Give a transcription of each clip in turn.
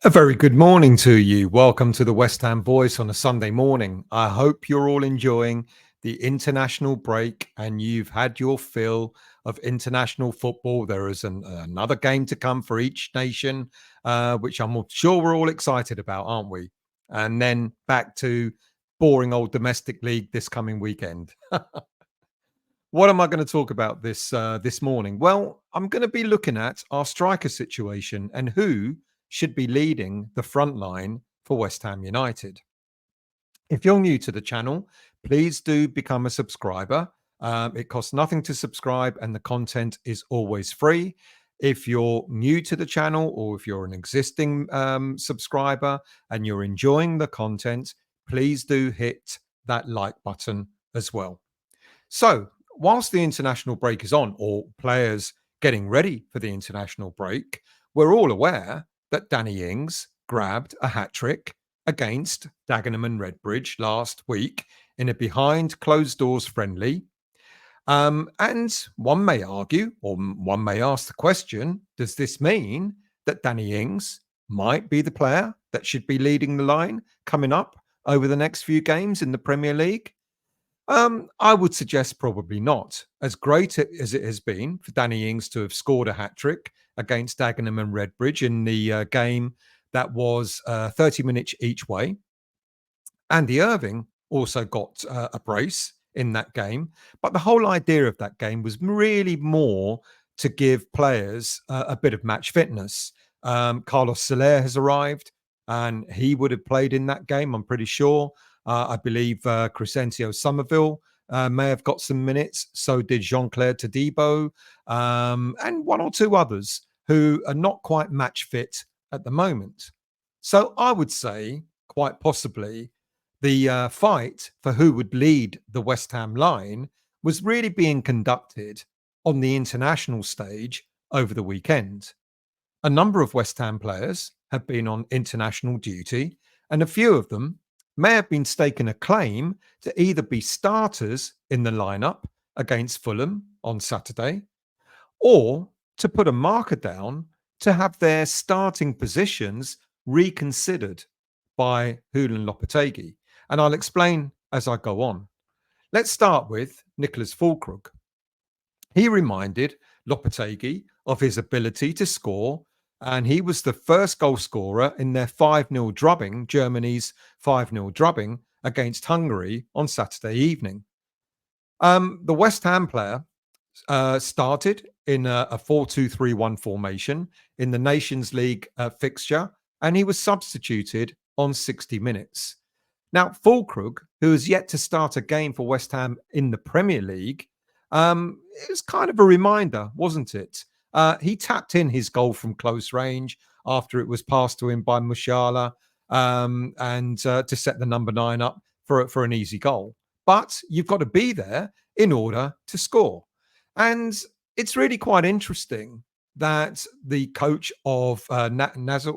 A very good morning to you. Welcome to the West Ham Voice on a Sunday morning. I hope you're all enjoying the international break and you've had your fill of international football. There is another game to come for each nation, which I'm sure we're all excited about, aren't we? And then back to boring old domestic league this coming weekend. What am I going to talk about this morning? Well, I'm going to be looking at our striker situation and who should be leading the front line for West Ham United. If you're new to the channel, please do become a subscriber. It costs nothing to subscribe and the content is always free. If you're new to the channel or if you're an existing subscriber and you're enjoying the content, please do hit that like button as well. So, whilst the international break is on, or players getting ready for the international break, we're all aware that Danny Ings grabbed a hat trick against Dagenham and Redbridge last week in a behind closed doors friendly. And one may argue, or one may ask the question, does this mean that Danny Ings might be the player that should be leading the line coming up over the next few games in the Premier League? I would suggest probably not. As great as it has been for Danny Ings to have scored a hat trick against Dagenham and Redbridge in the game that was 30 minutes each way, Andy Irving also got a brace in that game. But the whole idea of that game was really more to give players a bit of match fitness. Carlos Soler has arrived and he would have played in that game, I'm pretty sure. I believe Crescencio Somerville may have got some minutes. So did Jean-Claire Todibo and one or two others who are not quite match fit at the moment. So I would say quite possibly the fight for who would lead the West Ham line was really being conducted on the international stage over the weekend. A number of West Ham players have been on international duty, and a few of them may have been staking a claim to either be starters in the lineup against Fulham on Saturday, or to put a marker down to have their starting positions reconsidered by Julen Lopetegui. And I'll explain as I go on. Let's start with Niclas Fullkrug. He reminded Lopetegui of his ability to score, and he was the first goal scorer in their 5-0 drubbing, Germany's 5-0 drubbing against Hungary on Saturday evening. The West Ham player started in a 4-2-3-1 formation in the Nations League fixture, and he was substituted on 60 minutes. Now, Fullkrug, who has yet to start a game for West Ham in the Premier League, it was kind of a reminder, wasn't it? He tapped in his goal from close range after it was passed to him by Musiala and to set the number 9 up for an easy goal. But you've got to be there in order to score. And it's really quite interesting that the coach of Nagelsmann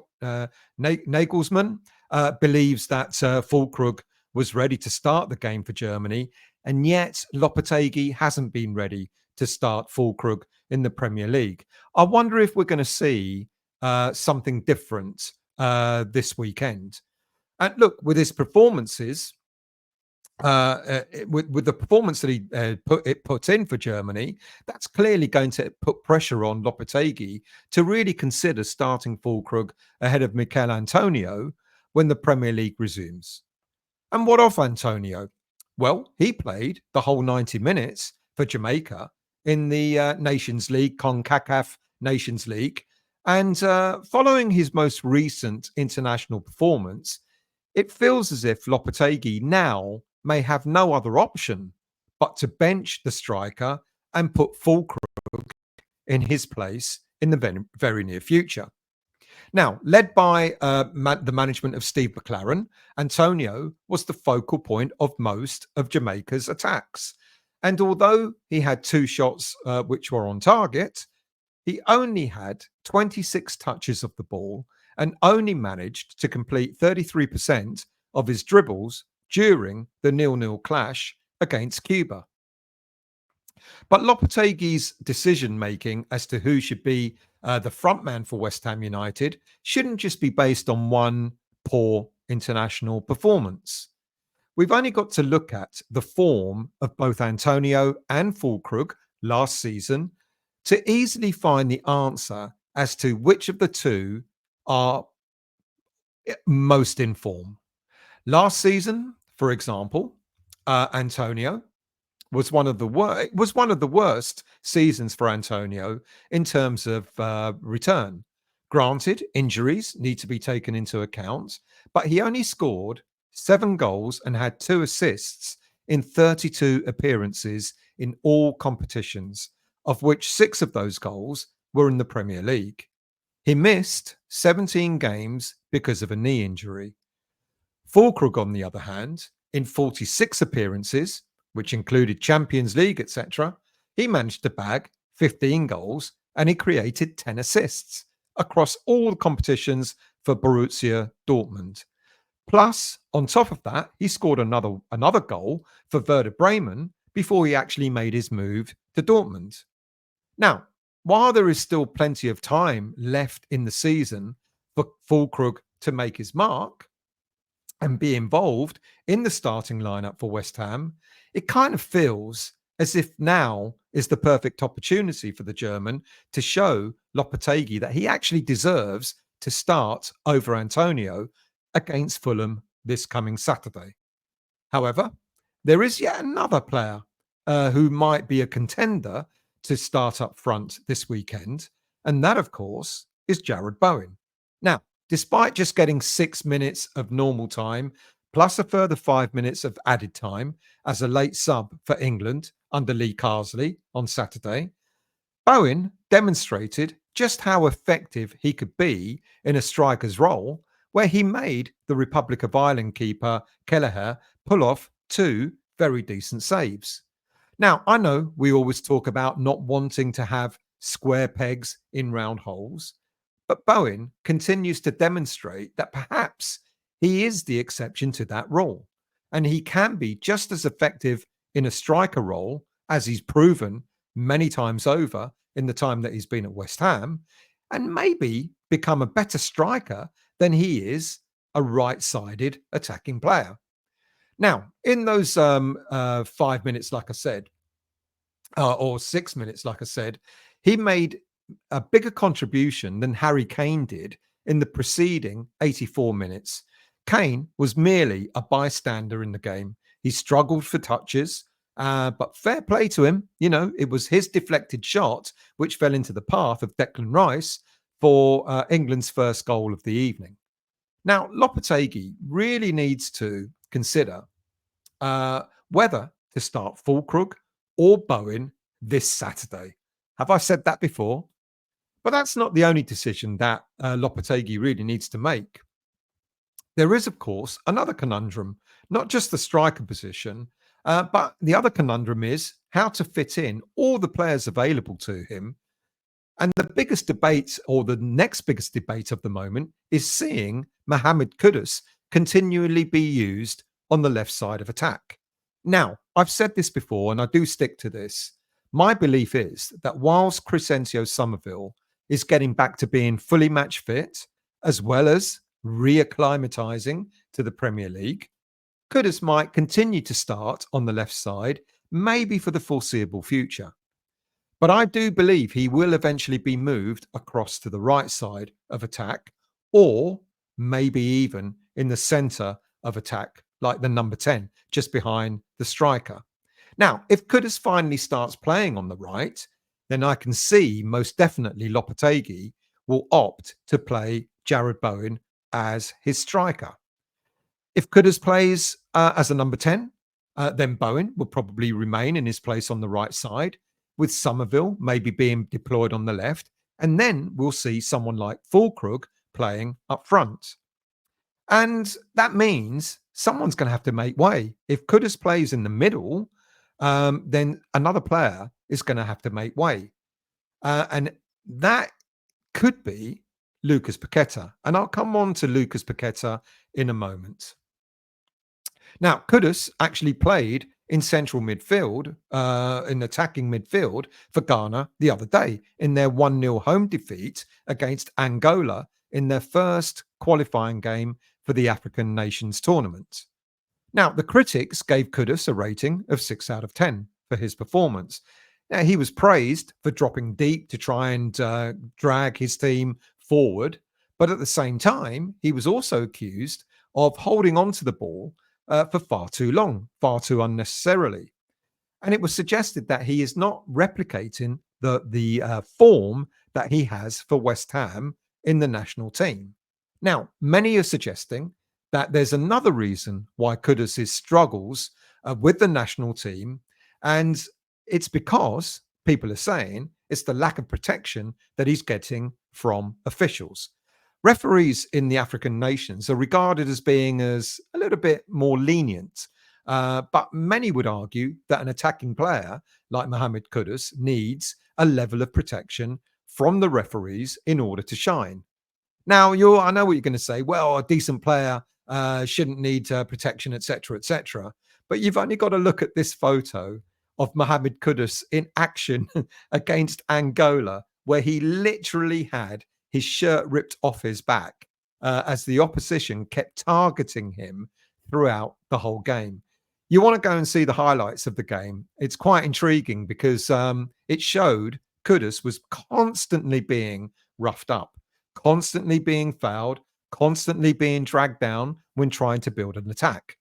believes that Fullkrug was ready to start the game for Germany, and yet Lopetegui hasn't been ready to start Fullkrug in the Premier League. I wonder if we're going to see something different this weekend. And look, with his performances, with the performance that he put in for Germany, that's clearly going to put pressure on Lopetegui to really consider starting Fullkrug ahead of Mikel Antonio when the Premier League resumes. And what of Antonio? Well, he played the whole 90 minutes for Jamaica in the Nations League, CONCACAF Nations League. And following his most recent international performance, it feels as if Lopetegui now may have no other option but to bench the striker and put Fullkrug in his place in the very near future. Now, led by the management of Steve McLaren, Antonio was the focal point of most of Jamaica's attacks. And although he had 2 shots which were on target, he only had 26 touches of the ball and only managed to complete 33% of his dribbles during the 0-0 clash against Cuba. But Lopetegui's decision-making as to who should be the front man for West Ham United, shouldn't just be based on one poor international performance. We've only got to look at the form of both Antonio and Fullkrug last season to easily find the answer as to which of the two are most in form. Last season, for example, Antonio was one of the worst seasons for Antonio in terms of return. Granted, injuries need to be taken into account, but he only scored 7 goals and had 2 assists in 32 appearances in all competitions, of which 6 of those goals were in the Premier League. He missed 17 games because of a knee injury. Fullkrug, on the other hand, in 46 appearances, which included Champions League, etc., he managed to bag 15 goals and he created 10 assists across all the competitions for Borussia Dortmund. Plus, on top of that, he scored another goal for Werder Bremen before he actually made his move to Dortmund. Now, while there is still plenty of time left in the season for Fullkrug to make his mark and be involved in the starting lineup for West Ham, it kind of feels as if now is the perfect opportunity for the German to show Lopetegui that he actually deserves to start over Antonio against Fulham this coming Saturday. However, there is yet another player who might be a contender to start up front this weekend, and that, of course, is Jarrod Bowen. Now, despite just getting 6 minutes of normal time, plus a further 5 minutes of added time as a late sub for England under Lee Carsley on Saturday, Bowen demonstrated just how effective he could be in a striker's role, where he made the Republic of Ireland keeper Kelleher pull off 2 very decent saves. Now, I know we always talk about not wanting to have square pegs in round holes, but Bowen continues to demonstrate that perhaps he is the exception to that rule, and he can be just as effective in a striker role as he's proven many times over in the time that he's been at West Ham, and maybe become a better striker than he is a right-sided attacking player. Now, in those 5 minutes, like I said, or 6 minutes, like I said, he made a bigger contribution than Harry Kane did in the preceding 84 minutes. Kane was merely a bystander in the game. He struggled for touches, but fair play to him. You know, it was his deflected shot which fell into the path of Declan Rice for England's first goal of the evening. Now, Lopetegui really needs to consider whether to start Fullkrug or Bowen this Saturday. Have I said that before? But that's not the only decision that Lopetegui really needs to make. There is, of course, another conundrum, not just the striker position, but the other conundrum is how to fit in all the players available to him. And the biggest debate, or the next biggest debate of the moment, is seeing Mohamed Kudus continually be used on the left side of attack. Now, I've said this before, and I do stick to this. My belief is that whilst Crescencio Somerville is getting back to being fully match fit, as well as reacclimatizing to the Premier League, Kudus might continue to start on the left side, maybe for the foreseeable future. But I do believe he will eventually be moved across to the right side of attack, or maybe even in the center of attack, like the number 10, just behind the striker. Now, if Kudus finally starts playing on the right, then I can see most definitely Lopetegui will opt to play Jarrod Bowen as his striker. If Kudus plays as a number 10, then Bowen will probably remain in his place on the right side, with Somerville maybe being deployed on the left. And then we'll see someone like Fullkrug playing up front. And that means someone's going to have to make way. If Kudus plays in the middle, then another player is going to have to make way. And that could be Niclas Paqueta. And I'll come on to Niclas Paqueta in a moment. Now, Kudus actually played in central midfield, in attacking midfield for Ghana the other day in their 1-0 home defeat against Angola in their first qualifying game for the African Nations Tournament. Now, the critics gave Kudus a rating of 6 out of 10 for his performance. Now, he was praised for dropping deep to try and drag his team forward, but at the same time, he was also accused of holding on to the ball for far too long, far too unnecessarily. And it was suggested that he is not replicating the form that he has for West Ham in the national team. Now, many are suggesting that there's another reason why Kudus struggles with the national team, and it's because people are saying it's the lack of protection that he's getting from officials. Referees in the African nations are regarded as being as a little bit more lenient, but many would argue that an attacking player like Mohamed Kudus needs a level of protection from the referees in order to shine. Now, I know what you're going to say. Well, a decent player shouldn't need protection, etc., etc. But you've only got to look at this photo of Mohamed Kudus in action against Angola, where he literally had his shirt ripped off his back as the opposition kept targeting him throughout the whole game. You want to go and see the highlights of the game. It's quite intriguing because it showed Kudus was constantly being roughed up, constantly being fouled, constantly being dragged down when trying to build an attack.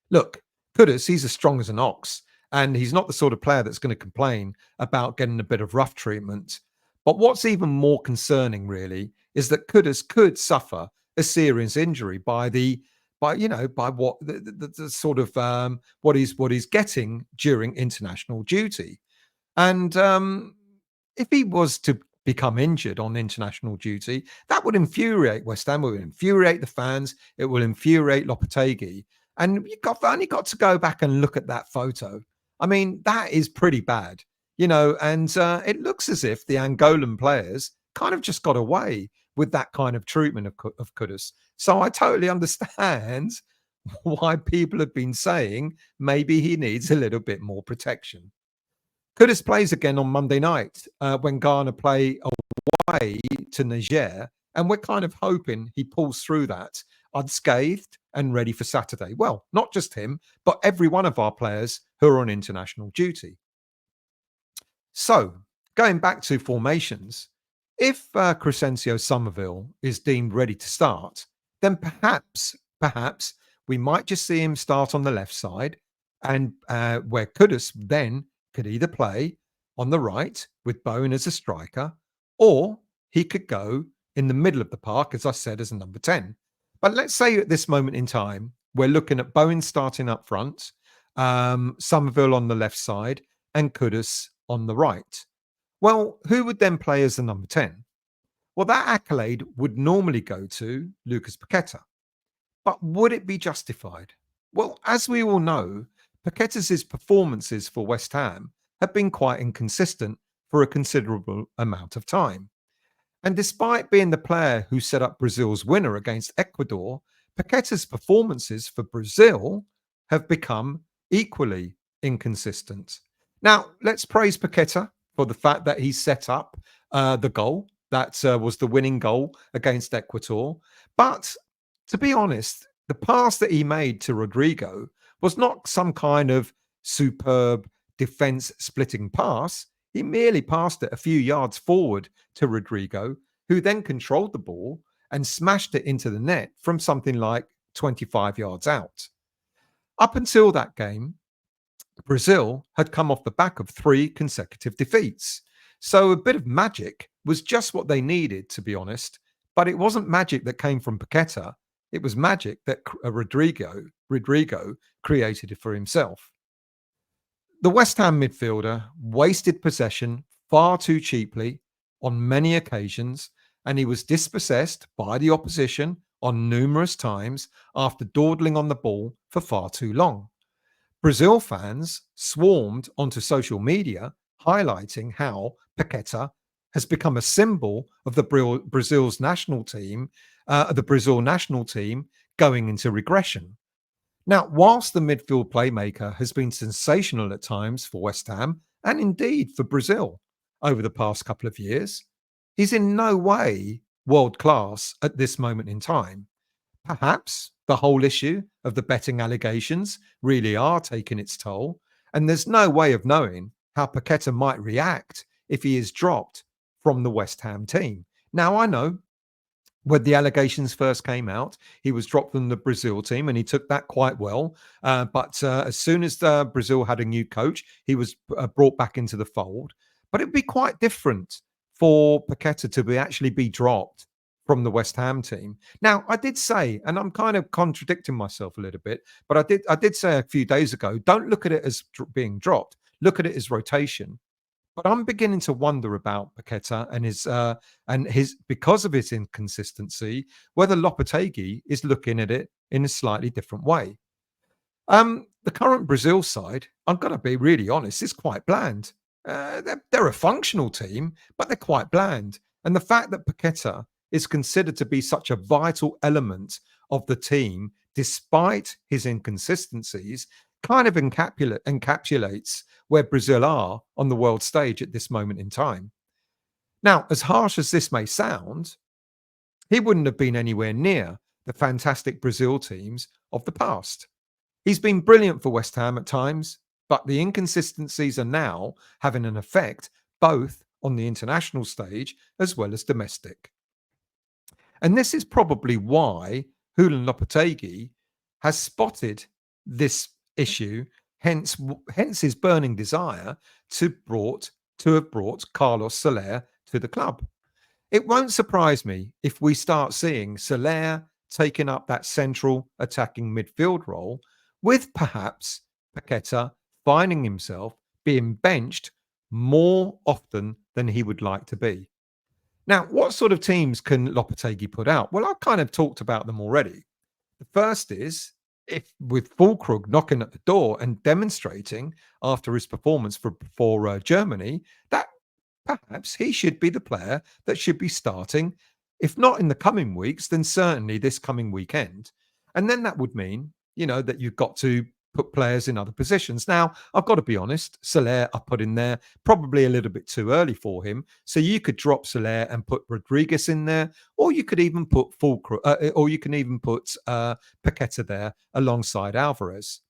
Look, Kudus, he's as strong as an ox, and he's not the sort of player that's going to complain about getting a bit of rough treatment. But what's even more concerning, really, is that Kudus could suffer a serious injury by what the sort of what he's getting during international duty. And if he was to become injured on international duty, that would infuriate West Ham, it would infuriate the fans, it will infuriate Lopetegui. And you've only got to go back and look at that photo. I mean, that is pretty bad, and it looks as if the Angolan players kind of just got away with that kind of treatment of Kudus. So I totally understand why people have been saying maybe he needs a little bit more protection. Kudus plays again on Monday night when Ghana play away to Niger, and we're kind of hoping he pulls through that unscathed and ready for Saturday. Well, not just him, but every one of our players who are on international duty. So, going back to formations, if Crescencio Somerville is deemed ready to start, then perhaps we might just see him start on the left side, and where Kudus then could either play on the right with Bowen as a striker, or he could go in the middle of the park, as I said, as a number 10. But let's say at this moment in time, we're looking at Bowen starting up front, Somerville on the left side, and Kudus on the right. Well, who would then play as the number 10? Well, that accolade would normally go to Lucas Paqueta. But would it be justified? Well, as we all know, Paqueta's performances for West Ham have been quite inconsistent for a considerable amount of time. And despite being the player who set up Brazil's winner against Ecuador, Paqueta's performances for Brazil have become equally inconsistent. Now, let's praise Paqueta for the fact that he set up the goal. That was the winning goal against Ecuador. But to be honest, the pass that he made to Rodrigo was not some kind of superb defense splitting pass. He merely passed it a few yards forward to Rodrigo, who then controlled the ball and smashed it into the net from something like 25 yards out. Up until that game, Brazil had come off the back of 3 consecutive defeats. So a bit of magic was just what they needed, to be honest. But it wasn't magic that came from Paqueta. It was magic that Rodrigo created it for himself. The West Ham midfielder wasted possession far too cheaply on many occasions, and he was dispossessed by the opposition on numerous times after dawdling on the ball for far too long. Brazil fans swarmed onto social media highlighting how Paqueta has become a symbol of the Brazil national team going into regression. Now, whilst the midfield playmaker has been sensational at times for West Ham and indeed for Brazil over the past couple of years, he's in no way world class at this moment in time. Perhaps the whole issue of the betting allegations really are taking its toll, and there's no way of knowing how Paqueta might react if he is dropped from the West Ham team. Now, I know when the allegations first came out, he was dropped from the Brazil team and he took that quite well. But as soon as Brazil had a new coach, he was brought back into the fold. But it'd be quite different for Paqueta to be actually be dropped from the West Ham team. Now, I did say, and I'm kind of contradicting myself a little bit, but I did say a few days ago, don't look at it as being dropped. Look at it as rotation. But I'm beginning to wonder about Paqueta and his because of his inconsistency, whether Lopetegui is looking at it in a slightly different way. The current Brazil side, I'm going to be really honest, is quite bland. They're a functional team, but they're quite bland. And the fact that Paqueta is considered to be such a vital element of the team, despite his inconsistencies, kind of encapsulates where Brazil are on the world stage at this moment in time. Now, as harsh as this may sound, he wouldn't have been anywhere near the fantastic Brazil teams of the past. He's been brilliant for West Ham at times, but the inconsistencies are now having an effect both on the international stage as well as domestic. And this is probably why Julen Lopetegui has spotted this issue, hence his burning desire to have brought Carlos Soler to the club. It won't surprise me if we start seeing Soler taking up that central attacking midfield role, with perhaps Paqueta finding himself being benched more often than he would like to be. Now, what sort of teams can Lopetegui put out? Well, I've kind of talked about them already. The first is if with Fullkrug knocking at the door and demonstrating after his performance for Germany that perhaps he should be the player that should be starting, if not in the coming weeks, then certainly this coming weekend. And then that would mean, that you've got to put players in other positions. Now, I've got to be honest, Soler I put in there probably a little bit too early for him. So you could drop Soler and put Rodriguez in there, or you could even put Fulkrug, or you can even put Paqueta there alongside Alvarez.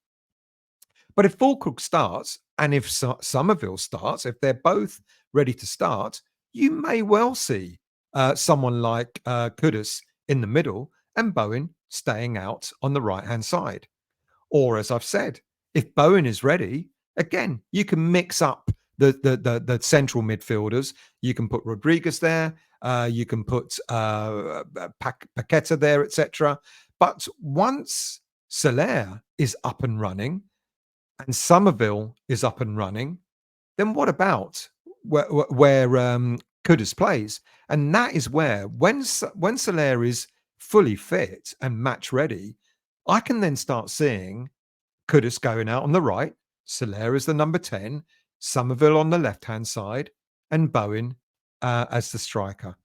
But if Fullkrug starts and if Somerville starts, if they're both ready to start, you may well see someone like Kudus in the middle and Bowen staying out on the right-hand side. Or as I've said, if Bowen is ready, again, you can mix up the central midfielders. You can put Rodriguez there. You can put Paqueta there, etc. But once Soler is up and running and Somerville is up and running, then what about where Kudus plays? And that is where, when Soler is fully fit and match ready, I can then start seeing Kudus going out on the right, Soler as the number 10, Somerville on the left-hand side, and Bowen as the striker.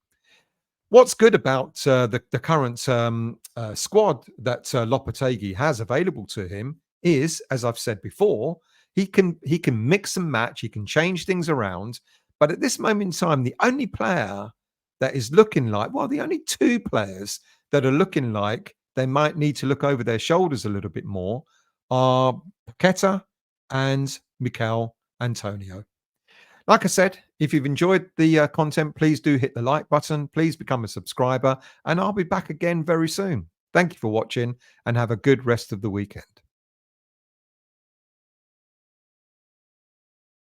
What's good about the current squad that Lopetegui has available to him is, as I've said before, he can mix and match, he can change things around. But at this moment in time, the only player that is looking like, well, the only two players that are looking like they might need to look over their shoulders a little bit more are Paqueta and Mikel Antonio. Like I said, if you've enjoyed the content, please do hit the like button. Please become a subscriber, and I'll be back again very soon. Thank you for watching and have a good rest of the weekend.